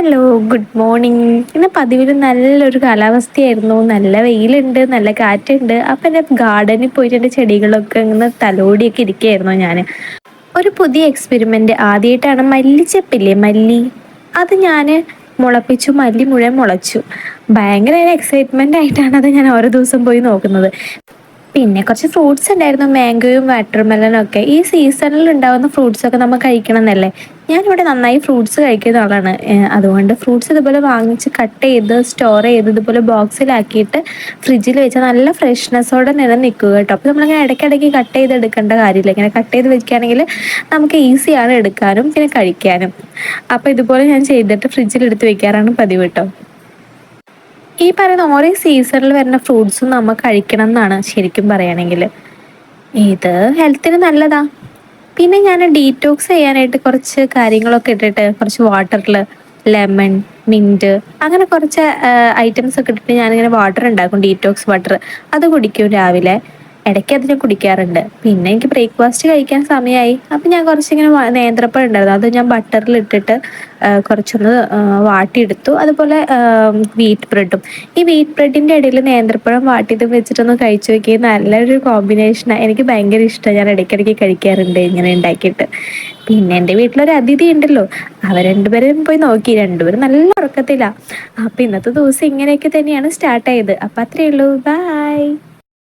Hello, good morning. ഇന്ന് പതിവിലും നല്ലൊരു കാലാവസ്ഥയായിരുന്നു. നല്ല വെയിലുണ്ട്, നല്ല കാറ്റുണ്ട്. അപ്പം എൻ്റെ ഗാർഡനിൽ പോയിട്ട് എൻ്റെ ചെടികളൊക്കെ ഇങ്ങനെ തലോടിയൊക്കെ ഇരിക്കുകയായിരുന്നു ഞാൻ. ഒരു പുതിയ എക്സ്പെരിമെൻ്റ് ആദ്യമായിട്ടാണ് മല്ലിച്ചെപ്പില്ലേ, മല്ലി, അത് ഞാൻ മുളപ്പിച്ചു. മല്ലി മുഴുവൻ മുളച്ചു. ഭയങ്കര എക്സൈറ്റ്മെൻ്റ് ആയിട്ടാണ് അത് ഞാൻ ഓരോ ദിവസം പോയി നോക്കുന്നത്. പിന്നെ കുറച്ച് ഫ്രൂട്ട്സ് ഉണ്ടായിരുന്നു, മാംഗോയും വാട്ടർമെലനും ഒക്കെ. ഈ സീസണിൽ ഉണ്ടാകുന്ന ഫ്രൂട്ട്സ് ഒക്കെ നമ്മൾ കഴിക്കണം എന്നല്ലേ. ഞാനിവിടെ നന്നായി ഫ്രൂട്ട്സ് കഴിക്കുന്ന ആളാണ്. അതുകൊണ്ട് ഫ്രൂട്ട്സ് ഇതുപോലെ വാങ്ങിച്ച് കട്ട് ചെയ്ത് സ്റ്റോർ ചെയ്ത് ഇതുപോലെ ബോക്സിലാക്കിയിട്ട് ഫ്രിഡ്ജിൽ വെച്ചാൽ നല്ല ഫ്രഷ്നെസ്സോടെ നിലനിൽക്കുക കേട്ടോ. അപ്പോൾ നമ്മളിങ്ങനെ ഇടയ്ക്കിടയ്ക്ക് കട്ട് ചെയ്ത് എടുക്കേണ്ട കാര്യമില്ല. ഇങ്ങനെ കട്ട് ചെയ്ത് വെക്കുകയാണെങ്കിൽ നമുക്ക് ഈസിയാണ് എടുക്കാനും പിന്നെ കഴിക്കാനും. അപ്പോൾ ഇതുപോലെ ഞാൻ ചെയ്തിട്ട് ഫ്രിഡ്ജിൽ എടുത്ത് വെക്കാറാണ് പതിവ് കേട്ടോ. ഈ പറയുന്ന ഓരോ സീസണിൽ വരുന്ന ഫ്രൂട്ട്സും നമ്മൾ കഴിക്കണം എന്നാണ് ശരിക്കും പറയുകയാണെങ്കിൽ. ഇത് ഹെൽത്തിന് നല്ലതാ. പിന്നെ ഞാൻ ഡീറ്റോക്സ് ചെയ്യാനായിട്ട് കുറച്ച് കാര്യങ്ങളൊക്കെ ഇട്ടിട്ട് കുറച്ച് വാട്ടറിൽ ലെമൺ, മിൻറ്റ്, അങ്ങനെ കുറച്ച് ഐറ്റംസ് ഒക്കെ ഇട്ടിട്ട് ഞാനിങ്ങനെ വാട്ടർ ഉണ്ടാക്കും, ഡീറ്റോക്സ് വാട്ടർ. അത് കുടിക്കും രാവിലെ. ഇടയ്ക്ക് അത് ഞാൻ കുടിക്കാറുണ്ട്. പിന്നെ എനിക്ക് ബ്രേക്ക്ഫാസ്റ്റ് കഴിക്കാൻ സമയമായി. അപ്പം ഞാൻ കുറച്ചിങ്ങനെ നേന്ത്രപ്പഴം ഉണ്ടായിരുന്നു, അത് ഞാൻ ബട്ടറിൽ ഇട്ടിട്ട് കുറച്ചൊന്ന് വാട്ടിയെടുത്തു. അതുപോലെ വീറ്റ് ബ്രെഡും. ഈ വീറ്റ് ബ്രെഡിൻ്റെ ഇടയിൽ നേന്ത്രപ്പഴം വാട്ടിയത് വെച്ചിട്ടൊന്ന് കഴിച്ചു നോക്കി. നല്ലൊരു കോമ്പിനേഷനാണ്. എനിക്ക് ഭയങ്കര ഇഷ്ടമാണ്. ഞാൻ ഇടയ്ക്കിടയ്ക്ക് കഴിക്കാറുണ്ട് ഇങ്ങനെ ഉണ്ടാക്കിയിട്ട്. പിന്നെ എൻ്റെ വീട്ടിലൊരു അതിഥി ഉണ്ടല്ലോ, അവർ രണ്ടുപേരും പോയി നോക്കി. രണ്ടുപേരും നല്ല ഉറക്കത്തിലാണ്. അപ്പം ഇന്നത്തെ ദിവസം ഇങ്ങനെയൊക്കെ തന്നെയാണ് സ്റ്റാർട്ട് ആയത്. അപ്പം അത്രയേ ഉള്ളൂ. ബൈ.